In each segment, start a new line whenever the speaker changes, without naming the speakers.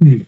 Mm.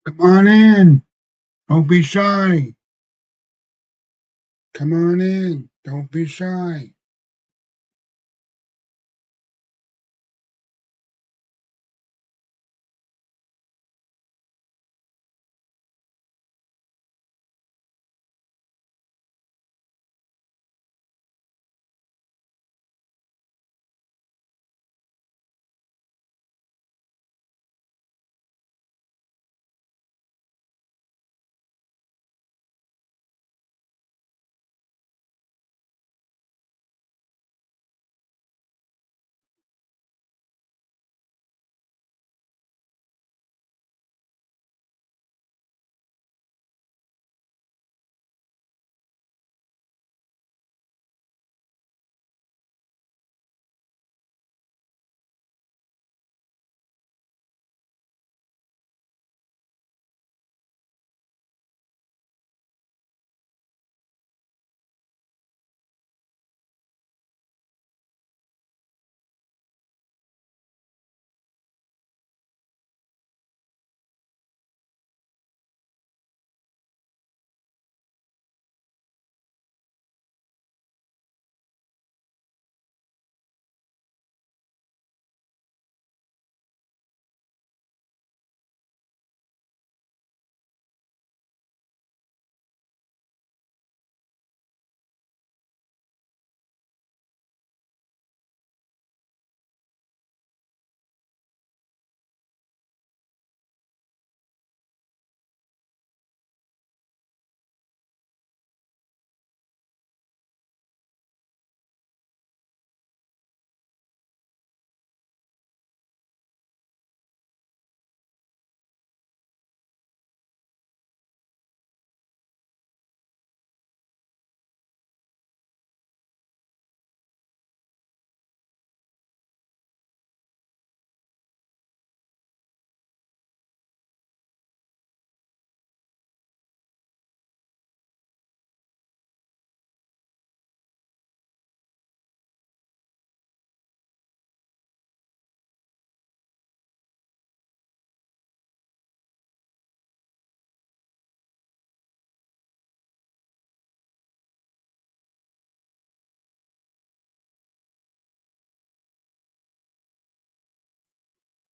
Come on in. Don't be shy. Come on in. Don't be shy.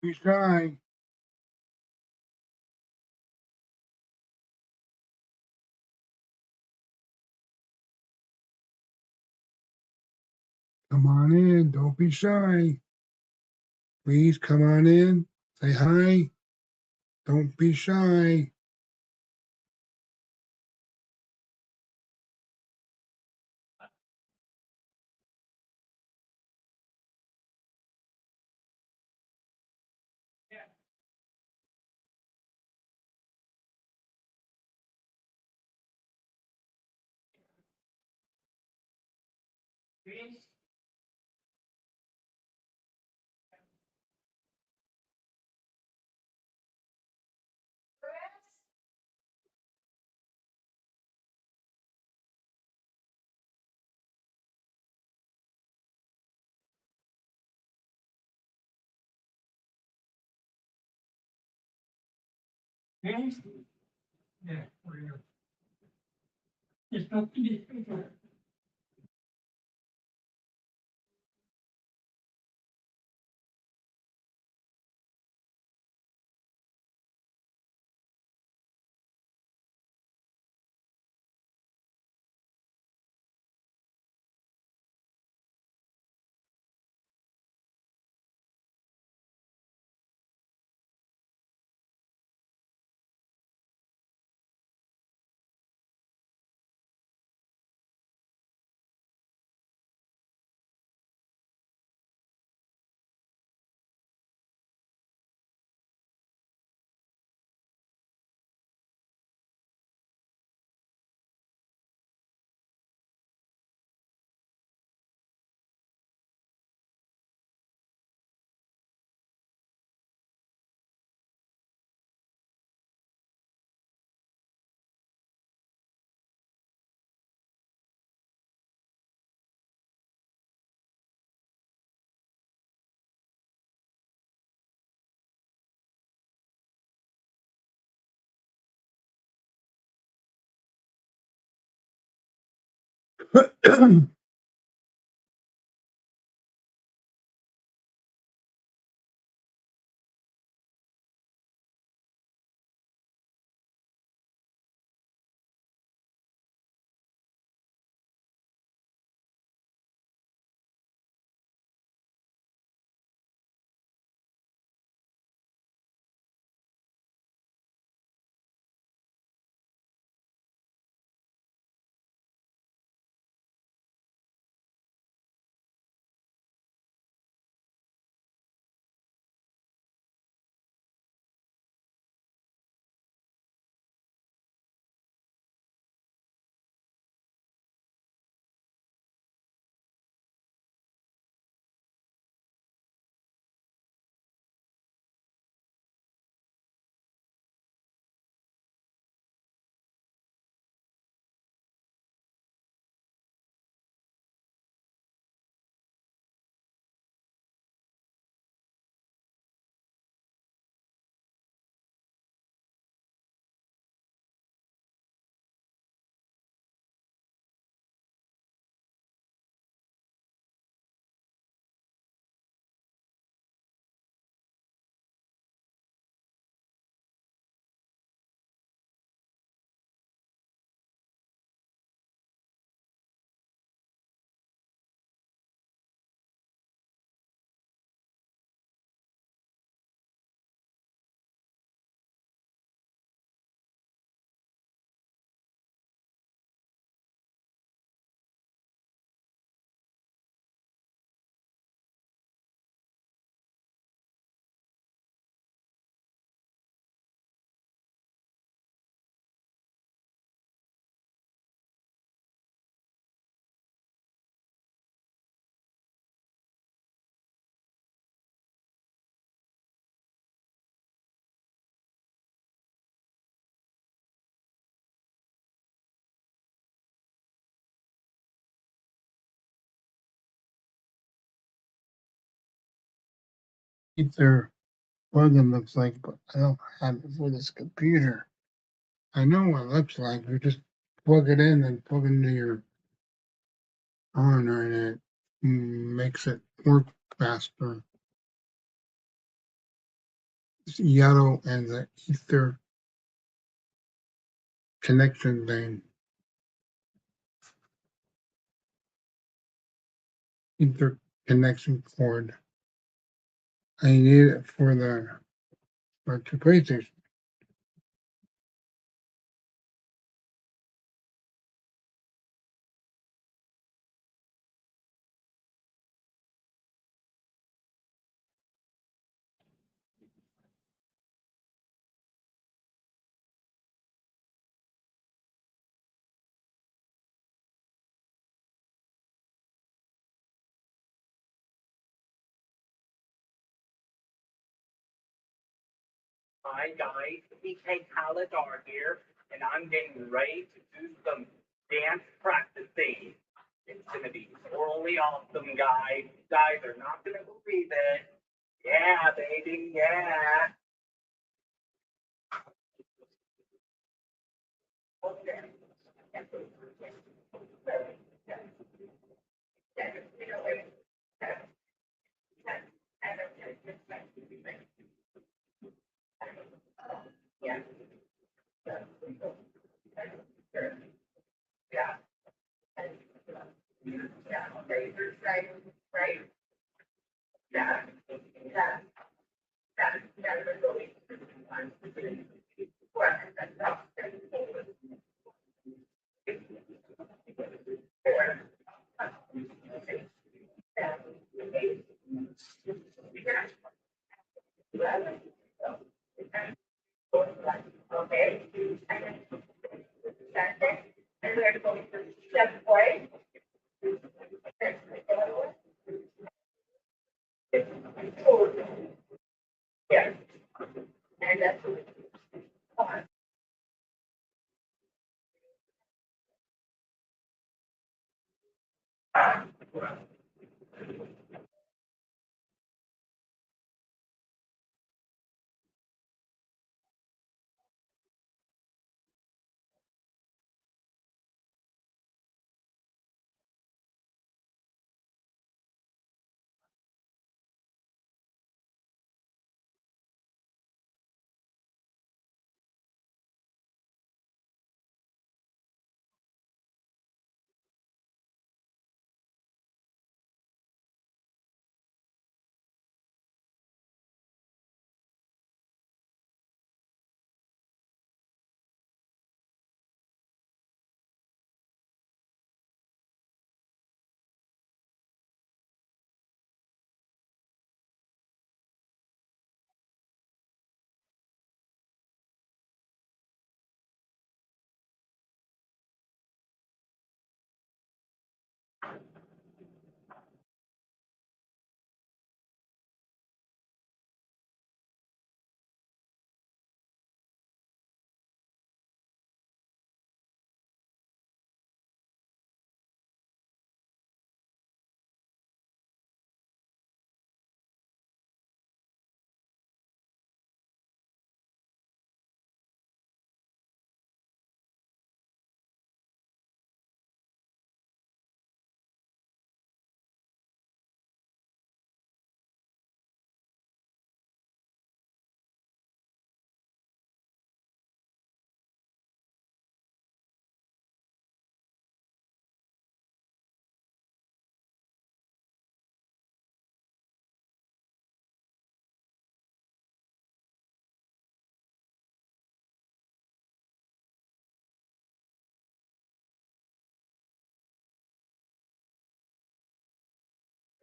Be shy. Come on in. Don't be shy. Please come on in. Say hi. Don't be shy. Ether plugin looks like, but I don't have it for this computer. I know what it looks like. You just plug it in and plug it into your honor, and it makes it work faster. It's yellow and the ether connection thing. Ether connection cord. I need it for the PlayStation.
Hi guys, PK Paladar here, and I'm getting ready to do some dance practicing. It's gonna be totally awesome, guys. You guys are not gonna believe it. Yeah, baby, yeah.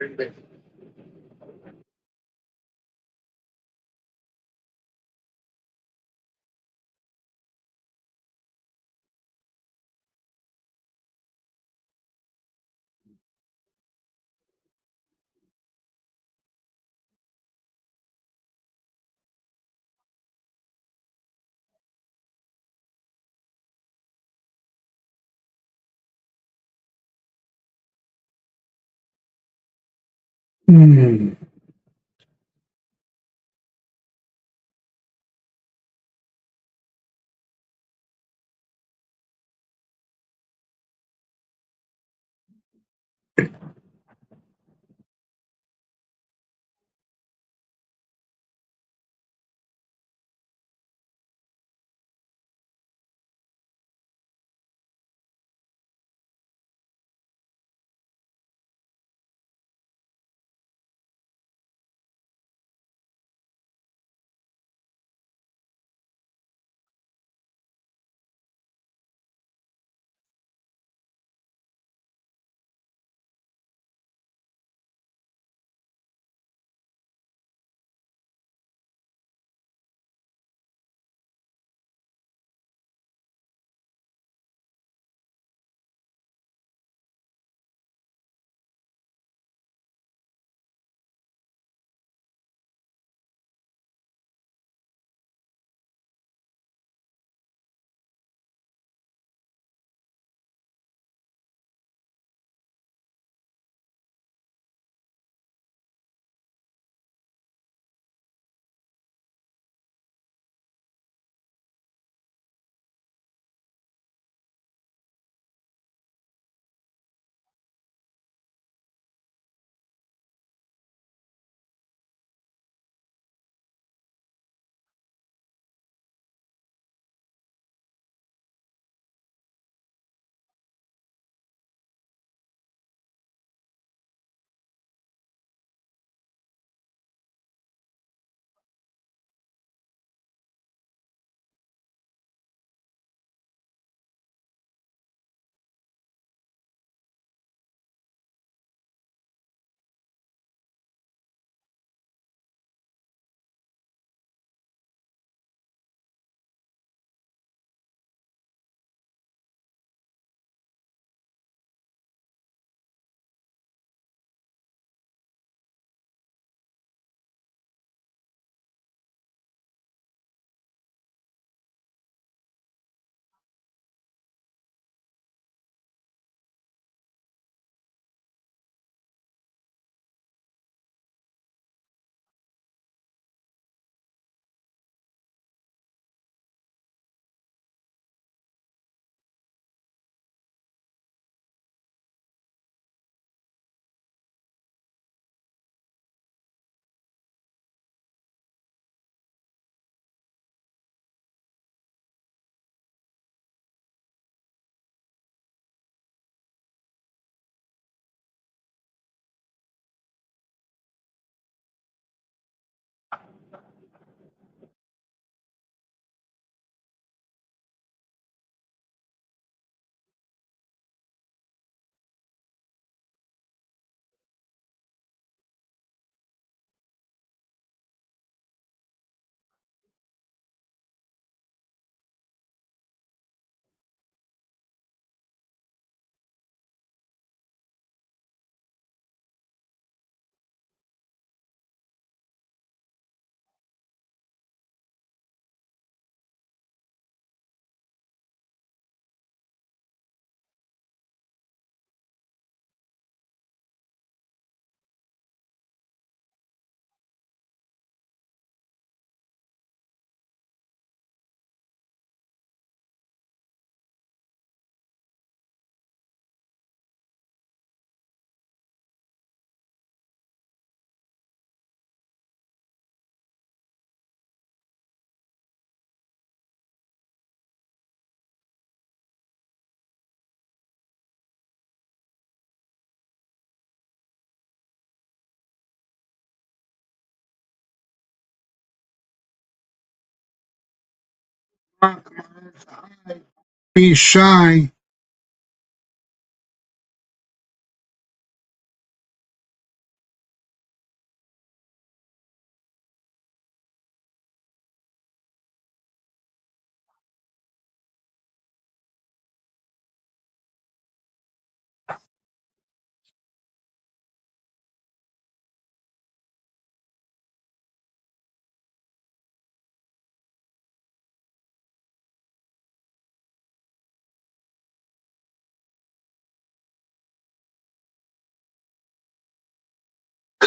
Hmm. Be shy.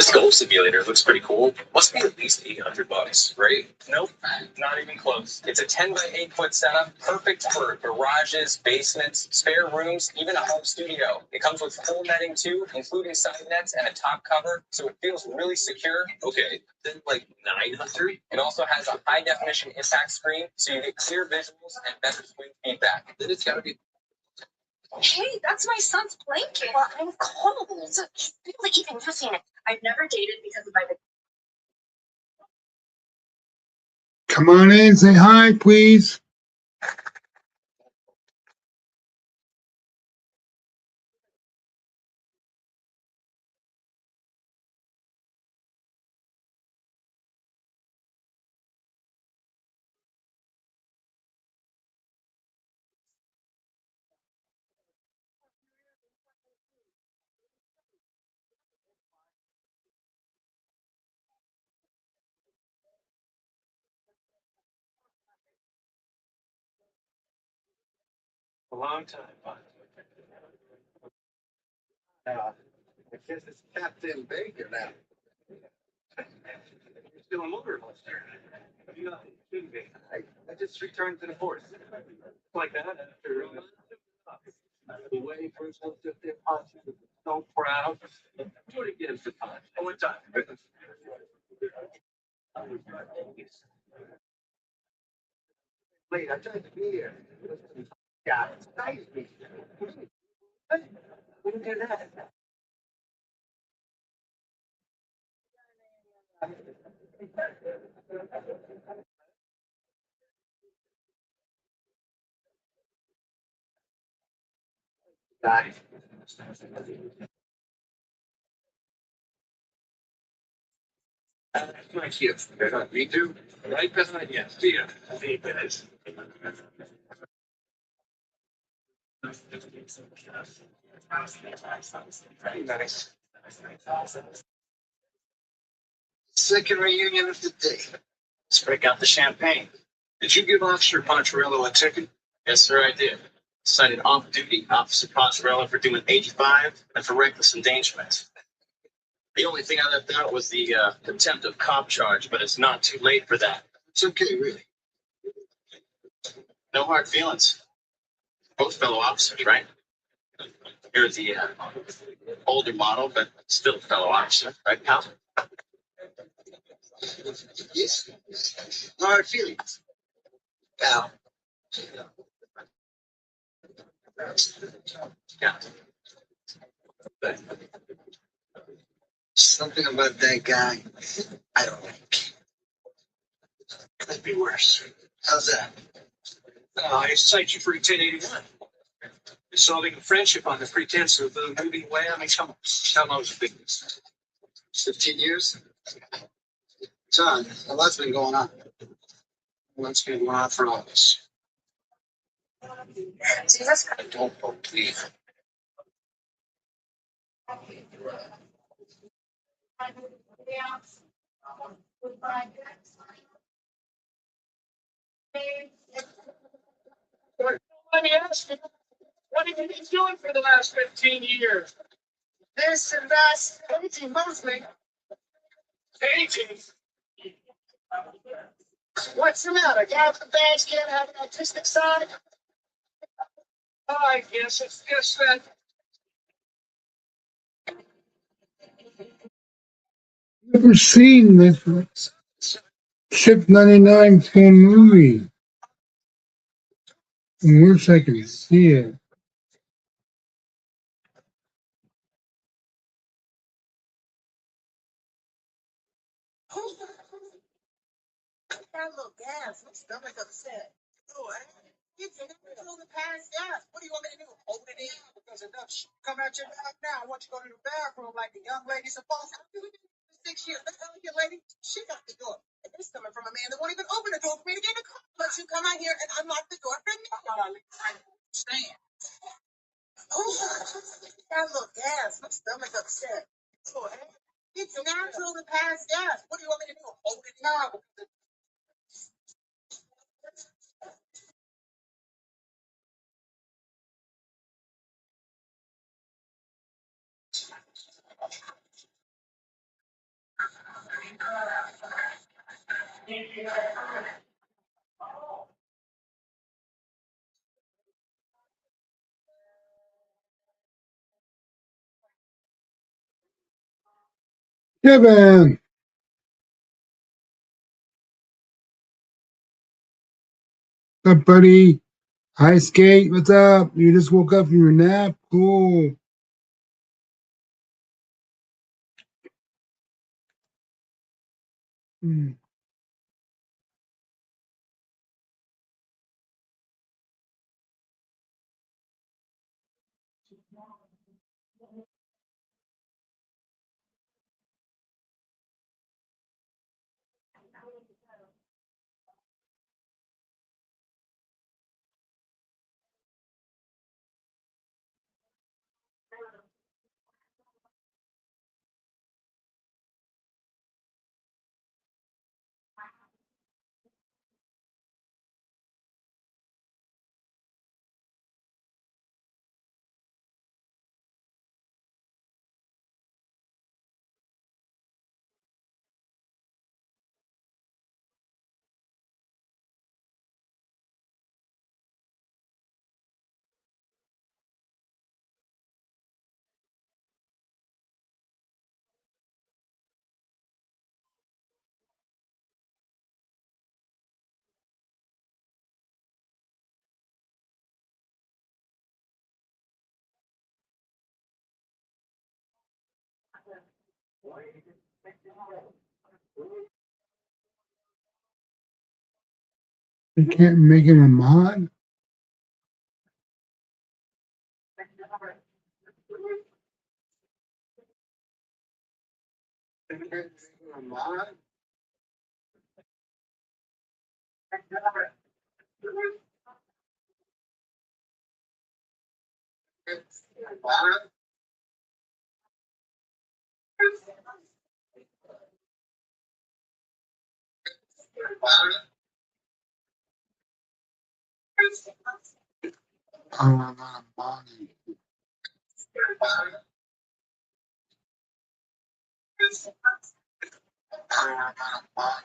This golf simulator looks pretty cool. Must be at least $800, right?
Nope, not even close. It's a 10 by 8 foot setup, perfect for garages, basements, spare rooms, even a home studio. It comes with full netting too, including side nets and a top cover, so it feels really secure.
Okay, then like 900.
It also has a high definition impact screen, so you get clear visuals and better swing feedback.
Then it's gotta be.
Hey, that's my son's blanket. Well, I'm cold. He's really even using it. I've never dated because of my.
Come on in, say hi, please.
A long time. I guess it's Captain Baker now. You're still a motor holster. You know, shouldn't be. I just returned to the force. Like that after the way first looked at their punch. So proud. Do it again for time. One time. Wait, I tried to be here. Yeah, it's nice. We can do that. Nice. My kids. Me too. Right behind you. See ya. See you guys. Very nice. Second reunion of the day. Let's break out the champagne. Did you give Officer Poncherello a ticket? Yes, sir, I did. Cited off-duty Officer Poncherello for doing 85 and for reckless endangerment. The only thing I left out was the contempt of cop charge, but it's not too late for that. It's okay, really. No hard feelings. Both fellow officers, right? You're the older model, but still a fellow officer, right, pal? Yes. No hard feelings. Pal. Yeah. But something about that guy I don't like. Could be worse. How's that? I cite you for 1081. Solving a friendship on the pretense of moving away. I mean, come on. How long's it been? 15 years? John, a lot's been going on. What's been going on for all of us?
Jesus.
I don't believe.
Let me ask you, what have you been doing for the last 15 years?
This and that. Anything mostly.
Painting.
What's the matter? Guy with the badge can't have an artistic side?
I guess it's just that.
Never seen this Ship 99 film movie. I wish I could see it.
That little gas. My stomach upset. Oh, it's in the past gas. What do you want me to do? Open it in because enough come out your mouth now. I want you to go to the bathroom like the young lady's supposed to. I've been doing this for 6 years. That elegant lady, she got the door. And this coming from a man that won't even open the door for me to get in the car. But you come out here and unlock the door for me. I understand. Oh, that little gas. My stomach upset. Oh, it's natural to pass gas. What do you want me to do? Open it now.
Kevin, what's up, buddy? Hi, Skate. What's up? You just woke up from your nap? Cool. Hmm. You can't make him a mod? You can't make him a mod? Oh, I'm not a mod. Oh, I'm not a mod.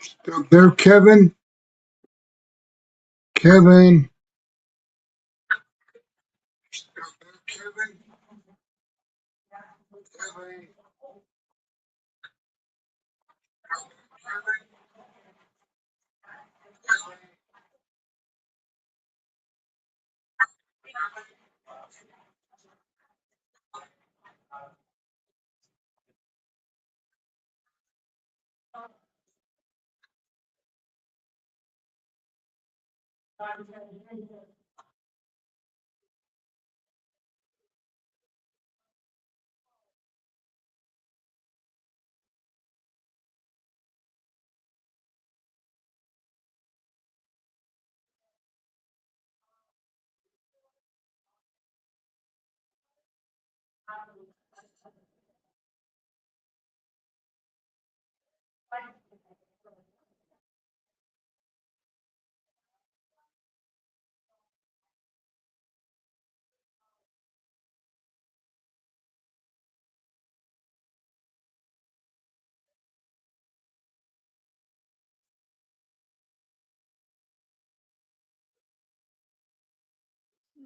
Still there, Kevin? Kevin? Still there, Kevin? Kevin?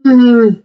Mm.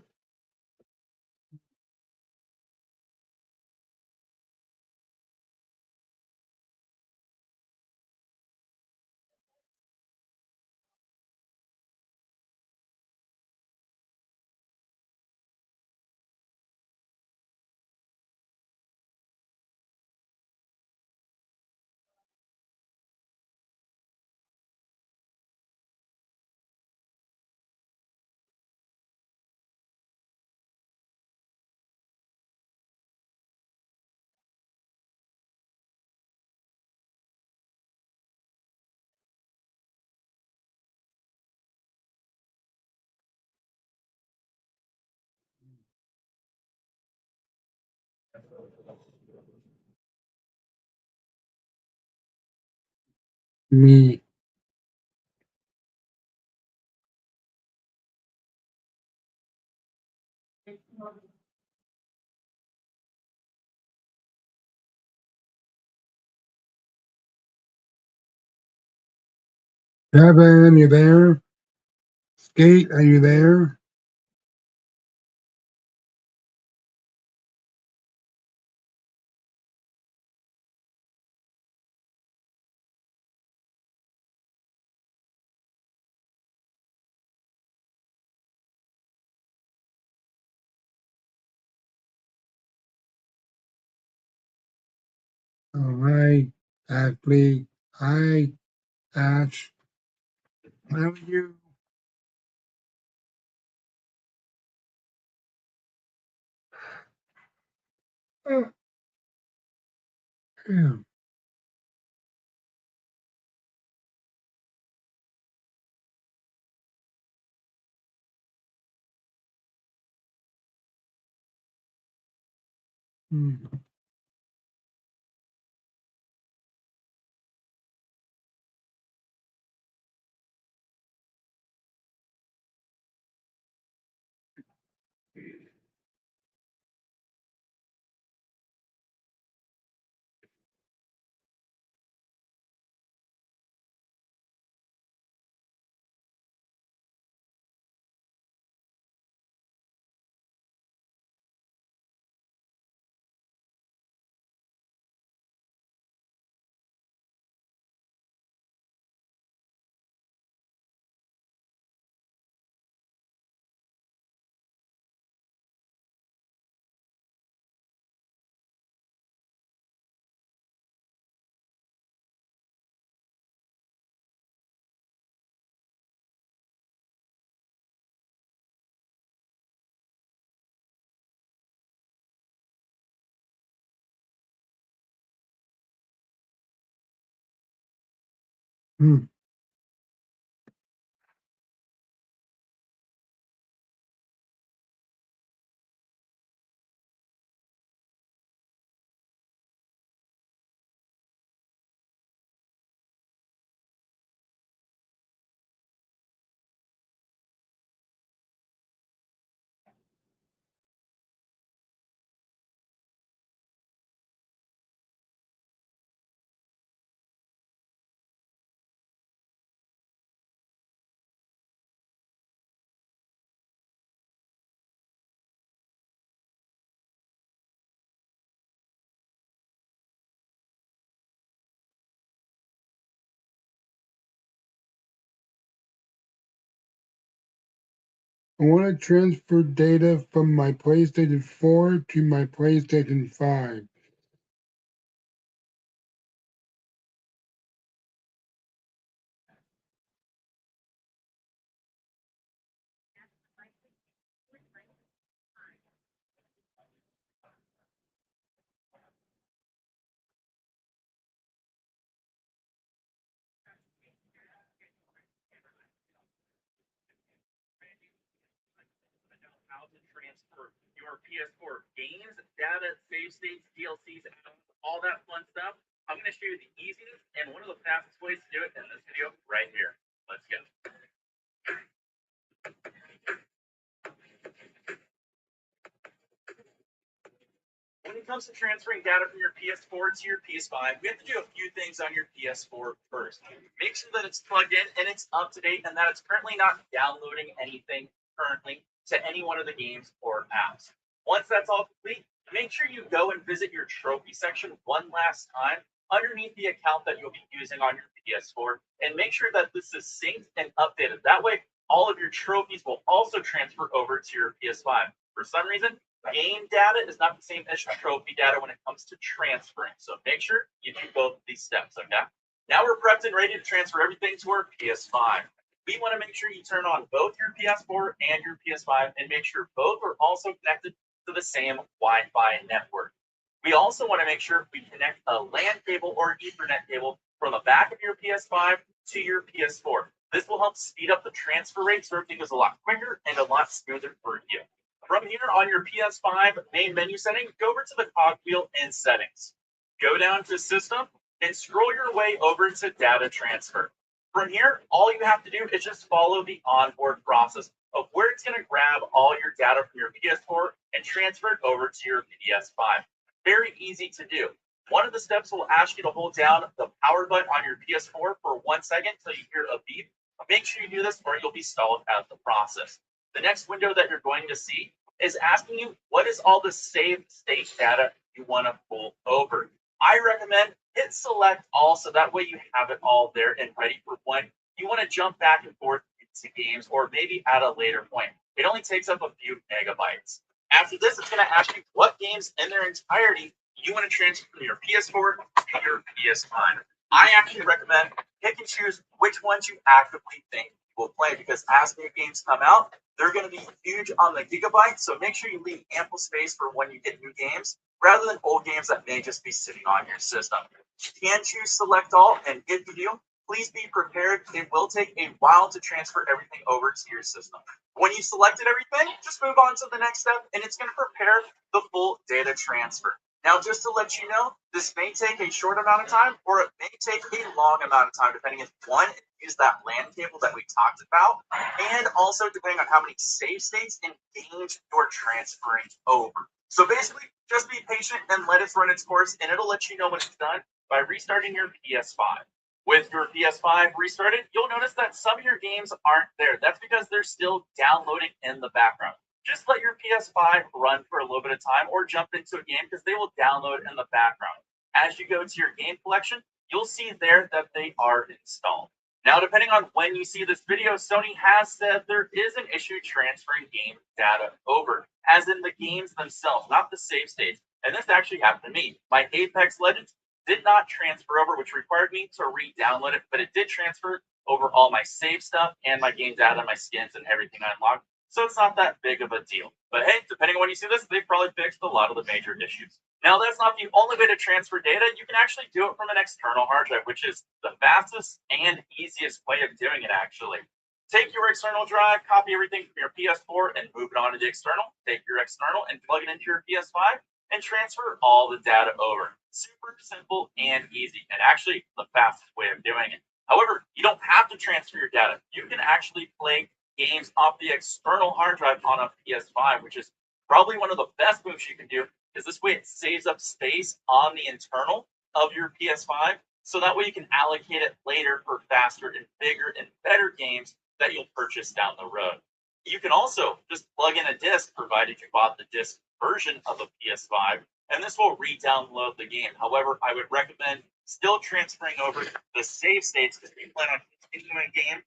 Me. Kevin, you there? Skate, are you there? All right, Ashley. Hi, Ash. How are you? Oh, yeah. Hmm. Hmm. I want to transfer data from my PlayStation 4 to my PlayStation 5.
How to transfer your PS4 games, data, save states, DLCs, all that fun stuff. I'm going to show you the easiest and one of the fastest ways to do it in this video right here. Let's go. When it comes to transferring data from your PS4 to your PS5, we have to do a few things on your PS4 first. Make sure that it's plugged in and it's up to date and that it's currently not downloading anything
currently to any one of the games or apps. Once that's all complete, make sure you go and visit your trophy section one last time underneath the account that you'll be using on your PS4 and make sure that this is synced and updated. That way, all of your trophies will also transfer over to your PS5. For some reason, game data is not the same as trophy data when it comes to transferring. So make sure you do both of these steps, okay? Now we're prepped and ready to transfer everything to our PS5. We want to make sure you turn on both your PS4 and your PS5 and make sure both are also connected to the same Wi-Fi network. We also want to make sure we connect a LAN cable or Ethernet cable from the back of your PS5 to your PS4. This will help speed up the transfer rate so everything is a lot quicker and a lot smoother for you. From here on your PS5 main menu setting, go over to the cogwheel and settings. Go down to System and scroll your way over to Data Transfer. From here, all you have to do is just follow the onboard process of where it's going to grab all your data from your PS4 and transfer it over to your PS5. Very easy to do. One of the steps will ask you to hold down the power button on your PS4 for 1 second until you hear a beep. Make sure you do this or you'll be stalled out of the process. The next window that you're going to see is asking you what is all the saved state data you want to pull over. I recommend hit select all so that way you have it all there and ready for when you want to jump back and forth into games or maybe at a later point. It only takes up a few megabytes. After this, it's going to ask you what games in their entirety you want to transfer from your PS4 to your PS5. I actually recommend pick and choose which ones you actively think you will play because as new games come out, they're going to be huge on the gigabytes, so make sure you leave ample space for when you get new games, rather than old games that may just be sitting on your system. You can choose select all, and if you do, please be prepared. It will take a while to transfer everything over to your system. When you selected everything, just move on to the next step, and it's going to prepare the full data transfer. Now, just to let you know, this may take a short amount of time, or it may take a long amount of time, depending if one, use that LAN cable that we talked about, and also depending on how many save states and games you're transferring over. So basically, just be patient and let it run its course, and it'll let you know when it's done by restarting your PS5. With your PS5 restarted, you'll notice that some of your games aren't there. That's because they're still downloading in the background. Just let your PS5 run for a little bit of time or jump into a game because they will download in the background. As you go to your game collection, you'll see there that they are installed. Now, depending on when you see this video, Sony has said there is an issue transferring game data over, as in the games themselves, not the save states. And this actually happened to me. My Apex Legends did not transfer over, which required me to re-download it, but it did transfer over all my save stuff and my game data, my skins, and everything I unlocked. So it's not that big of a deal. But hey, depending on when you see this, they've probably fixed a lot of the major issues. Now, that's not the only way to transfer data. You can actually do it from an external hard drive, which is the fastest and easiest way of doing it, actually. Take your external drive, copy everything from your PS4, and move it onto the external. Take your external and plug it into your PS5 and transfer all the data over. Super simple and easy, and actually the fastest way of doing it. However, you don't have to transfer your data. You can actually play games off the external hard drive on a PS5, which is probably one of the best moves you can do, because this way it saves up space on the internal of your PS5, so that way you can allocate it later for faster and bigger and better games that you'll purchase down the road. You can also just plug in a disc, provided you bought the disc version of a PS5, and this will re-download the game. However, I would recommend still transferring over the save states, because if you plan on continuing a game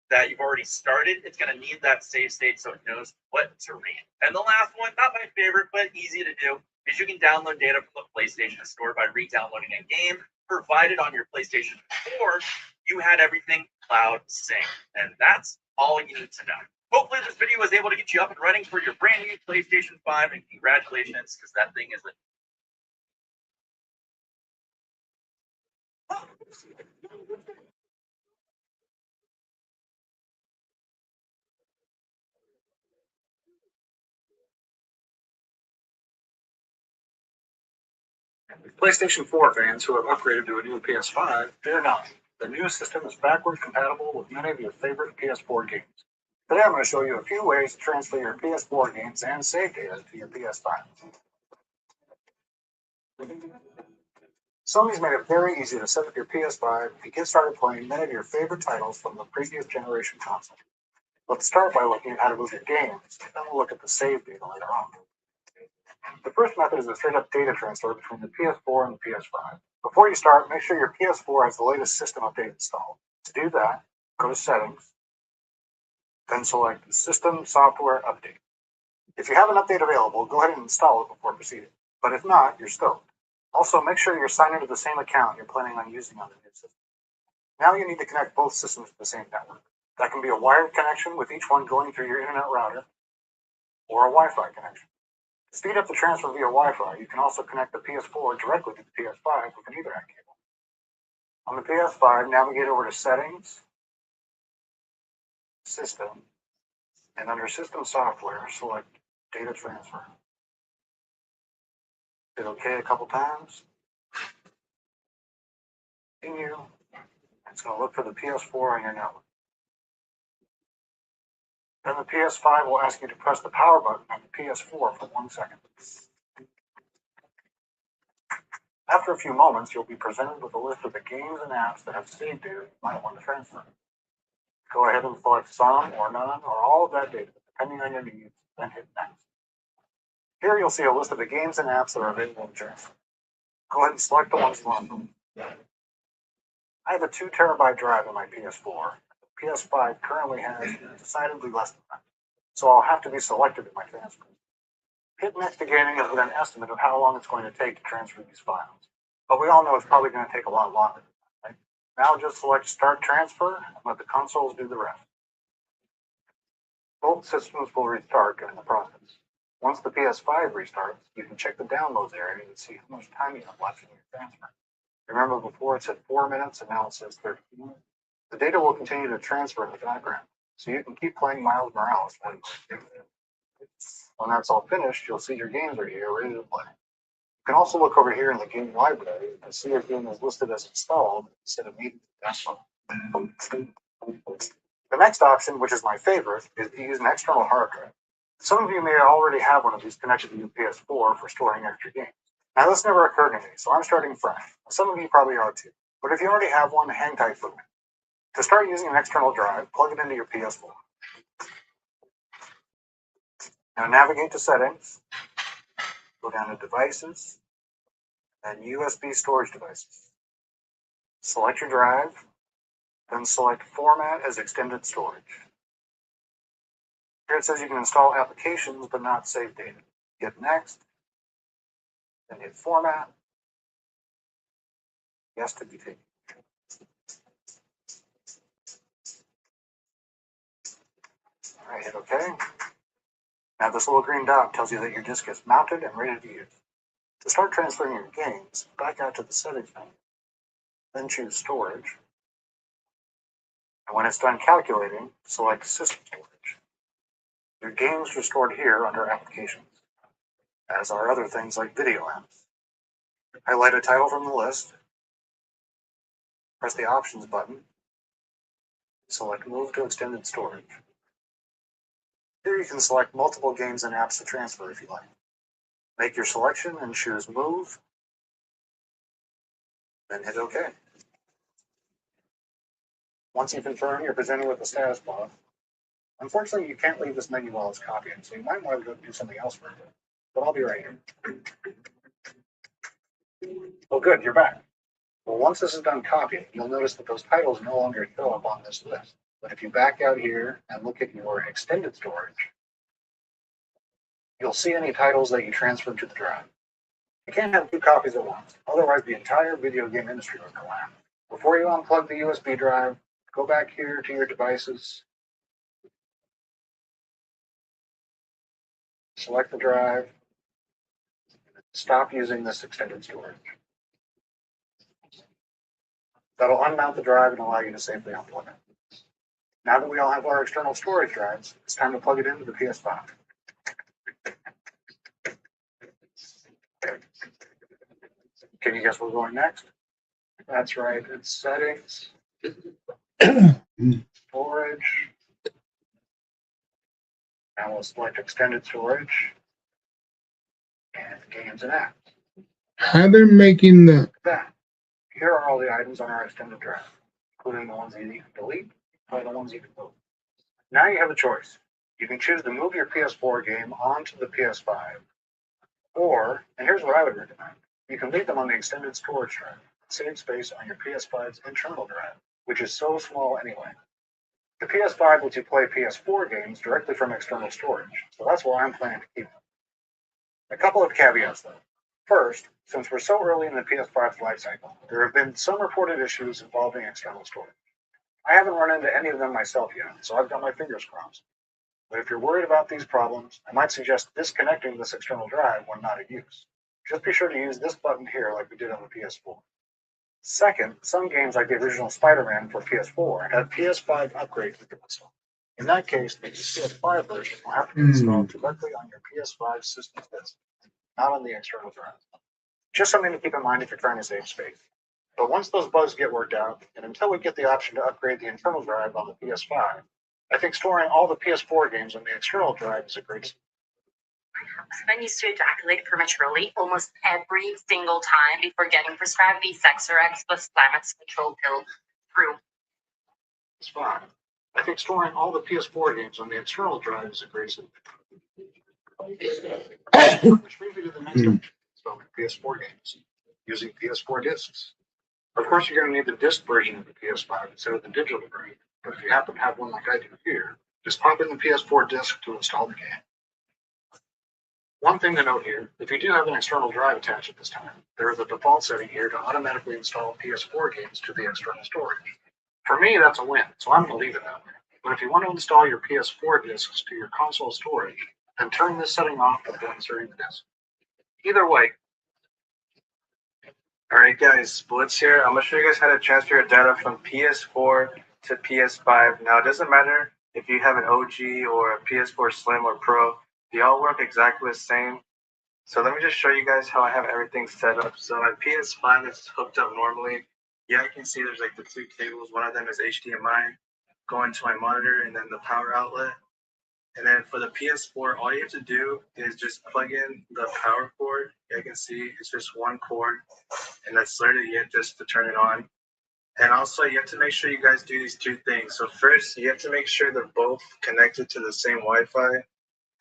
that you've already started, it's going to need that save state so it knows what to read. And the last one, not my favorite, but easy to do, is you can download data from the PlayStation Store by re-downloading a game, provided on your PlayStation 4, you had everything cloud sync. And that's all you need to know. Hopefully this video was able to get you up and running for your brand new PlayStation 5, and congratulations, because that thing is a
PlayStation 4 fans who have upgraded to a new PS5, fear not. The new system is backwards compatible with many of your favorite PS4 games. Today I'm going to show you a few ways to transfer your PS4 games and save data to your PS5. Sony's made it very easy to set up your PS5 and get started playing many of your favorite titles from the previous generation console.
Let's start by looking at how to move your games, then we'll look at the save data later on. The first method is a straight up data transfer between the PS4 and the PS5. Before you start, make sure your PS4 has the latest system update installed. To do that, go to Settings, then select the System Software Update. If you have an update available, go ahead and install it before proceeding. But if not, you're stoked. Also, make sure you're signed into the same account you're planning on using on the new system. Now you need to connect both systems to the same network. That can be a wired connection with each one going through your internet router, or a Wi-Fi connection. To speed up the transfer via Wi-Fi, you can also connect the PS4 directly to the PS5 with an Ethernet cable. On the PS5, navigate over to Settings, System, and under System Software, select Data Transfer. Hit OK a couple times. Continue. It's going to look for the PS4 on your network. Then the PS5 will ask you to press the power button on the PS4 for 1 second. After a few moments, you'll be presented with a list of the games and apps that have saved data you might want to transfer. Go ahead and select some or none or all of that data, depending on your needs, then hit Next. Here you'll see a list of the games and apps that are available to transfer. Go ahead and select the ones you want. I have a 2 terabyte drive on my PS4. The PS5 currently has decidedly less than that, so I'll have to be selective in my transfer. Hit Next again and you'll get an estimate of how long it's going to take to transfer these files. But we all know it's probably going to take a lot longer. Right? Now just select Start Transfer and let the consoles do the rest. Both systems will restart during the process. Once the PS5 restarts, you can check the downloads area and see how much time you have left in your transfer. Remember before it said 4 minutes and now it says 13 minutes? The data will continue to transfer in the background, so you can keep playing Miles Morales. When that's all finished, you'll see your games are here ready to play. You can also look over here in the game library and see your game is listed as installed instead of needing to download. The next option, which is my favorite, is to use an external hard drive. Some of you may already have one of these connected to your PS4 for storing extra games. Now this never occurred to me, so I'm starting fresh. Some of you probably are too. But if you already have one, hang tight for me. To start using an external drive, plug it into your PS4. Now navigate to Settings, go down to Devices, and USB Storage Devices. Select your drive, then select Format as Extended Storage. Here it says you can install applications but not save data. Hit Next, then hit Format, Yes to be taken. All right, hit OK. Now this little green dot tells you that your disk is mounted and ready to use. To start transferring your games, back out to the Settings menu, then choose Storage. And when it's done calculating, select System Storage. Your games are stored here under Applications, as are other things like video apps. Highlight a title from the list, press the Options button, select Move to Extended Storage. Here you can select multiple games and apps to transfer if you like. Make your selection and choose Move, then hit OK. Once you confirm, you're presented with the status bar. Unfortunately, you can't leave this menu while it's copying, so you might want to go do something else for it. But I'll be right here. Oh, good, you're back. Well, once this is done copying, you'll notice that those titles no longer show up on this list. But if you back out here and look at your extended storage, you'll see any titles that you transferred to the drive. You can't have 2 copies at once, otherwise the entire video game industry would collapse. Before you unplug the USB drive, go back here to your devices, select the drive, stop using this extended storage. That'll unmount the drive and allow you to safely unplug it. Now that we all have our external storage drives, it's time to plug it into the PS5. Can you guess where we're going next? That's right, it's Settings, Storage. Now we'll select Extended Storage and Games and Apps.
How they're making the
That. Here are all the items on our extended drive, including the ones you can delete and the ones you can move. Now you have a choice. You can choose to move your PS4 game onto the PS5. Or, and here's what I would recommend, you can leave them on the extended storage drive, save space on your PS5's internal drive, which is so small anyway. The PS5 lets you play PS4 games directly from external storage, so that's why I'm planning to keep them. A couple of caveats though. First, since we're so early in the PS5's lifecycle, there have been some reported issues involving external storage. I haven't run into any of them myself yet, so I've got my fingers crossed. But if you're worried about these problems, I might suggest disconnecting this external drive when not in use. Just be sure to use this button here like we did on the PS4. Second, some games like the original Spider-Man for PS4 have PS5 upgrades you can install. In that case, the PS5 version will have to be installed directly on your PS5 system disk, not on the external drive. Just something to keep in mind if you're trying to save space. But once those bugs get worked out, and until we get the option to upgrade the internal drive on the PS5, I think storing all the PS4 games on the external drive is a great solution.
My husband used to ejaculate prematurely almost every single time before getting prescribed the Sexorex plus Climax control pill through.
It's fine. I think storing all the PS4 games on the external drive is a great solution. Which brings me to the next option, installing PS4 games using PS4 discs. Of course, you're going to need the disc version of the PS5 instead of the digital version, but if you happen to have one like I do here, just pop in the PS4 disc to install the game. One thing to note here, if you do have an external drive attached at this time, there is a default setting here to automatically install PS4 games to the external storage. For me, that's a win, so I'm going to leave it that way. But if you want to install your PS4 discs to your console storage, then turn this setting off before inserting the disc. Either way.
Alright guys, Blitz here. I'm going to show you guys how to transfer your data from PS4 to PS5. Now it doesn't matter if you have an OG or a PS4 Slim or Pro, they all work exactly the same. So let me just show you guys how I have everything set up. So my PS5 is hooked up normally. Yeah, you can see there's like the two cables. One of them is HDMI going to my monitor and then the power outlet. And then for the PS4, all you have to do is just plug in the power cord. Yeah, you can see it's just one cord, and that's literally it just to turn it on. And also, you have to make sure you guys do these two things. So first, you have to make sure they're both connected to the same Wi-Fi.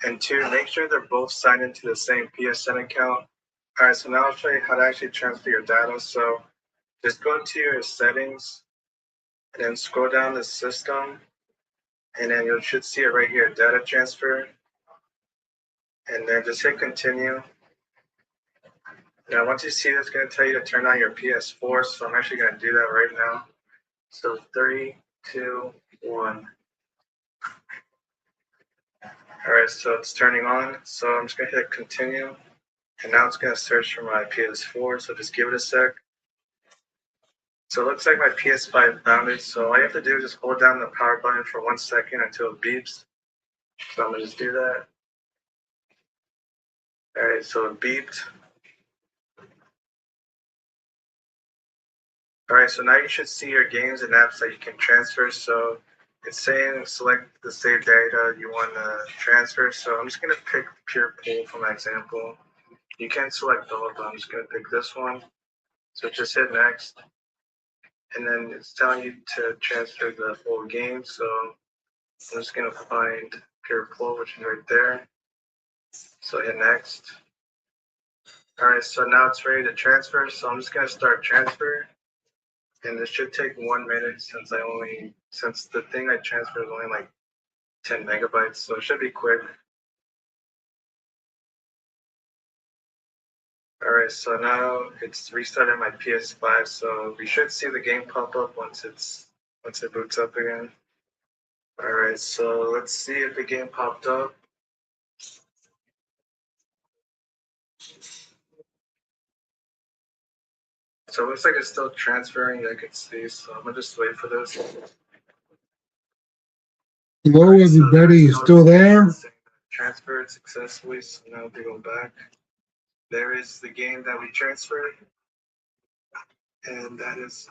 And two, make sure they're both signed into the same PSN account. All right, so now I'll show you how to actually transfer your data. So just go to your settings, and then scroll down the system. And then you should see it right here, data transfer. And then just hit continue. Now, once you see this, it's going to tell you to turn on your PS4. So I'm actually going to do that right now. So 3, 2, 1. All right, so it's turning on. So I'm just going to hit continue. And now it's going to search for my PS4. So just give it a sec. So it looks like my PS5 found it. So all you have to do is just hold down the power button for 1 second until it beeps. So I'm gonna just do that. All right, so it beeped. All right, so now you should see your games and apps that you can transfer. So it's saying select the saved data you want to transfer. So I'm just gonna pick Pure Pool for my example. You can select all of them. I'm just gonna pick this one. So just hit next. And then it's telling you to transfer the whole game. So I'm just gonna find Pure Pool, which is right there. So hit next. All right, so now it's ready to transfer. So I'm just gonna start transfer. And this should take 1 minute since the thing I transferred is only like 10 megabytes. So it should be quick. All right, so now it's restarted my PS5, so we should see the game pop up once it boots up again. All right, so let's see if the game popped up. So it looks like it's still transferring, I can see, so I'm gonna just wait for this.
Hello, everybody, you still there?
Transferred successfully, so now we go back. There is the game that we transferred, and that's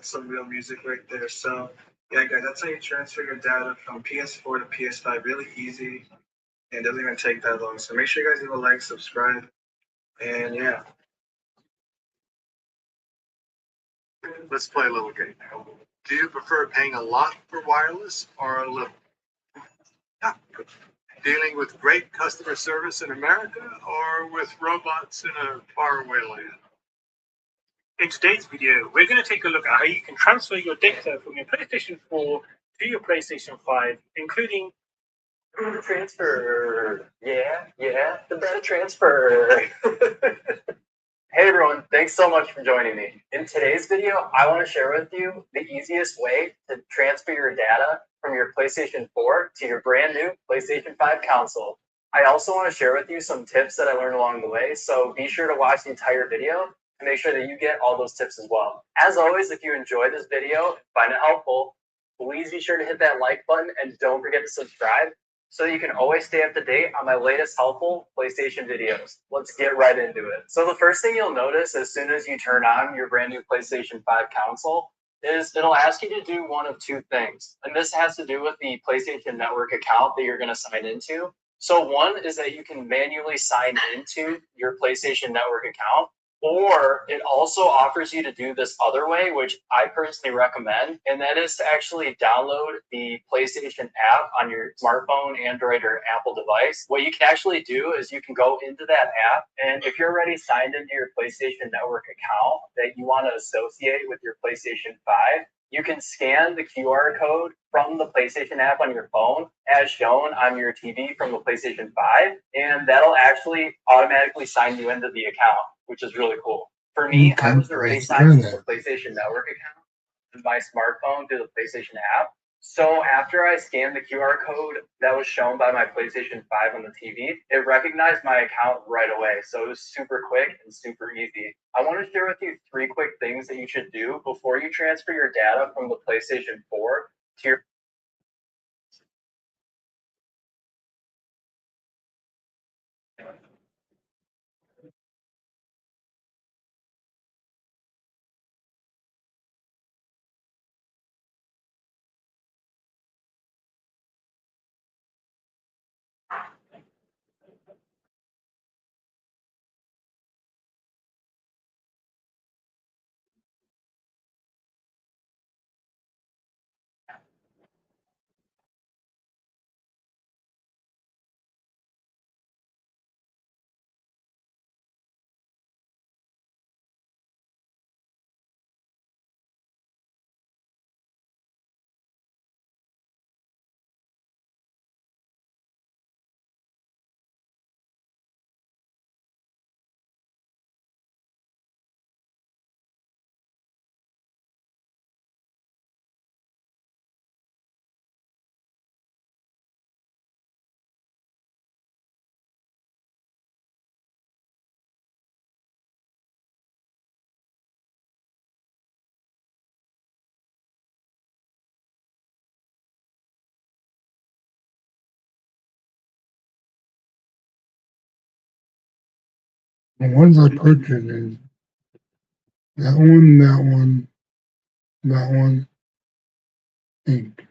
some real music right there. So yeah, guys, that's how you transfer your data from PS4 to PS5. Really easy, and doesn't even take that long. So make sure you guys leave a like, subscribe, and yeah.
Let's play a little game. Do you prefer paying a lot for wireless or a little? Yeah. Dealing with great customer service in America or with robots in a faraway land?
In today's video, we're going to take a look at how you can transfer your data from your PlayStation 4 to your PlayStation 5, including
transfer. Yeah, the data transfer. Hey everyone, thanks so much for joining me. In today's video, I want to share with you the easiest way to transfer your data from your PlayStation 4 to your brand new PlayStation 5 console. I also want to share with you some tips that I learned along the way, so be sure to watch the entire video to make sure that you get all those tips as well. As always, if you enjoyed this video and find it helpful, please be sure to hit that like button and don't forget to subscribe so you can always stay up to date on my latest helpful PlayStation videos. Let's get right into it. So the first thing you'll notice as soon as you turn on your brand new PlayStation 5 console is it'll ask you to do one of two things. And this has to do with the PlayStation Network account that you're going to sign into. So one is that you can manually sign into your PlayStation Network account, or it also offers you to do this other way, which I personally recommend, and that is to actually download the PlayStation app on your smartphone, Android, or Apple device. What you can actually do is you can go into that app, and if you're already signed into your PlayStation Network account that you want to associate with your PlayStation 5, you can scan the QR code from the PlayStation app on your phone as shown on your TV from the PlayStation 5, and that'll actually automatically sign you into the account, which is really cool. For me, I was already signed into the PlayStation Network account on my smartphone through the PlayStation app. So after I scanned the QR code that was shown by my PlayStation 5 on the TV, it recognized my account right away. So it was super quick and super easy. I want to share with you 3 quick things that you should do before you transfer your data from the PlayStation 4 to your
The ones I purchased is that one, that one, that one, Inc.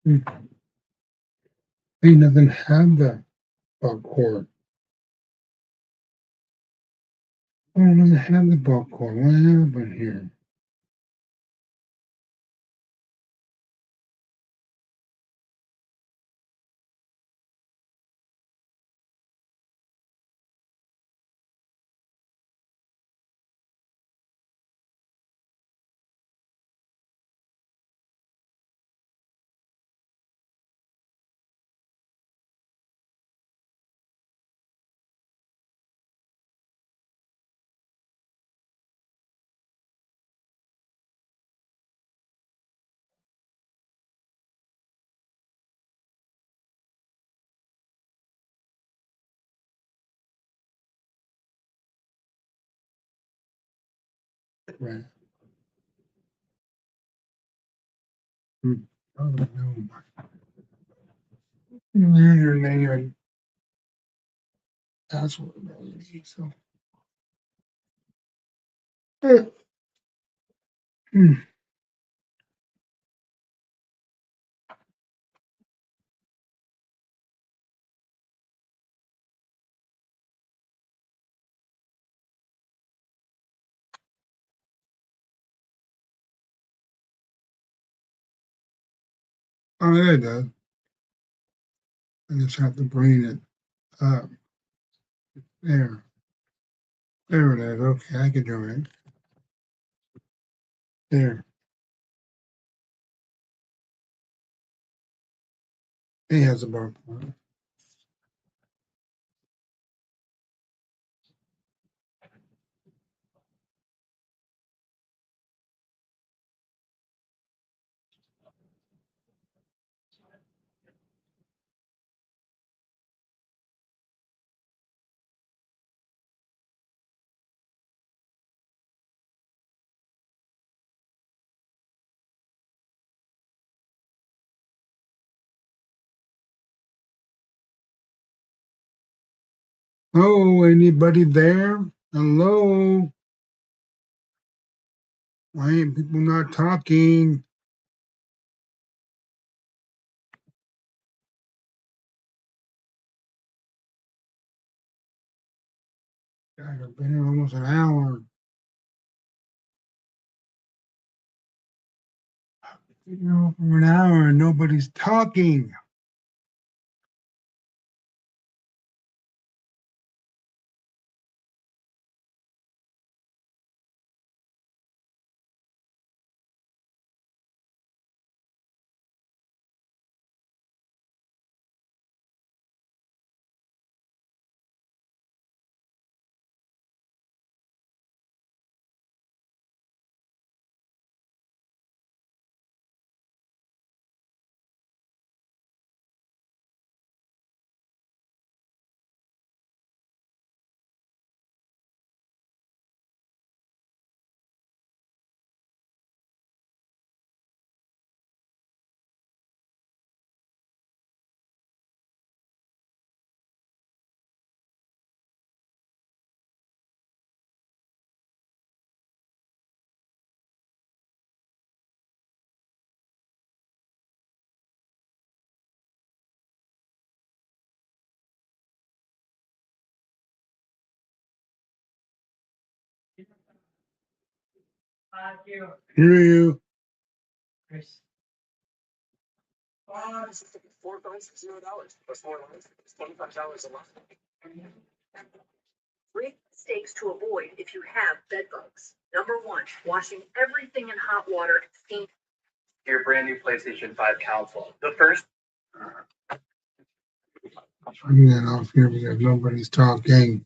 He doesn't have the buckcord. Oh, it doesn't have the buckcord. What happened here? Right. Oh, no. Username and password. So. Oh, there it does. I just have to bring it up. There. There it is. Okay, I can do it. There. He has a barcode. Oh, anybody there? Hello? Why ain't people not talking? God, I've been here almost an hour. You know, for an hour and nobody's talking. Hear you.
$4 for $0. Plus $4 is $25 a month.
3 mistakes to avoid if you have bed bugs. Number 1, washing everything in hot water and steam.
Your brand new PlayStation 5 console. The first.
Turn that off here because nobody's talking.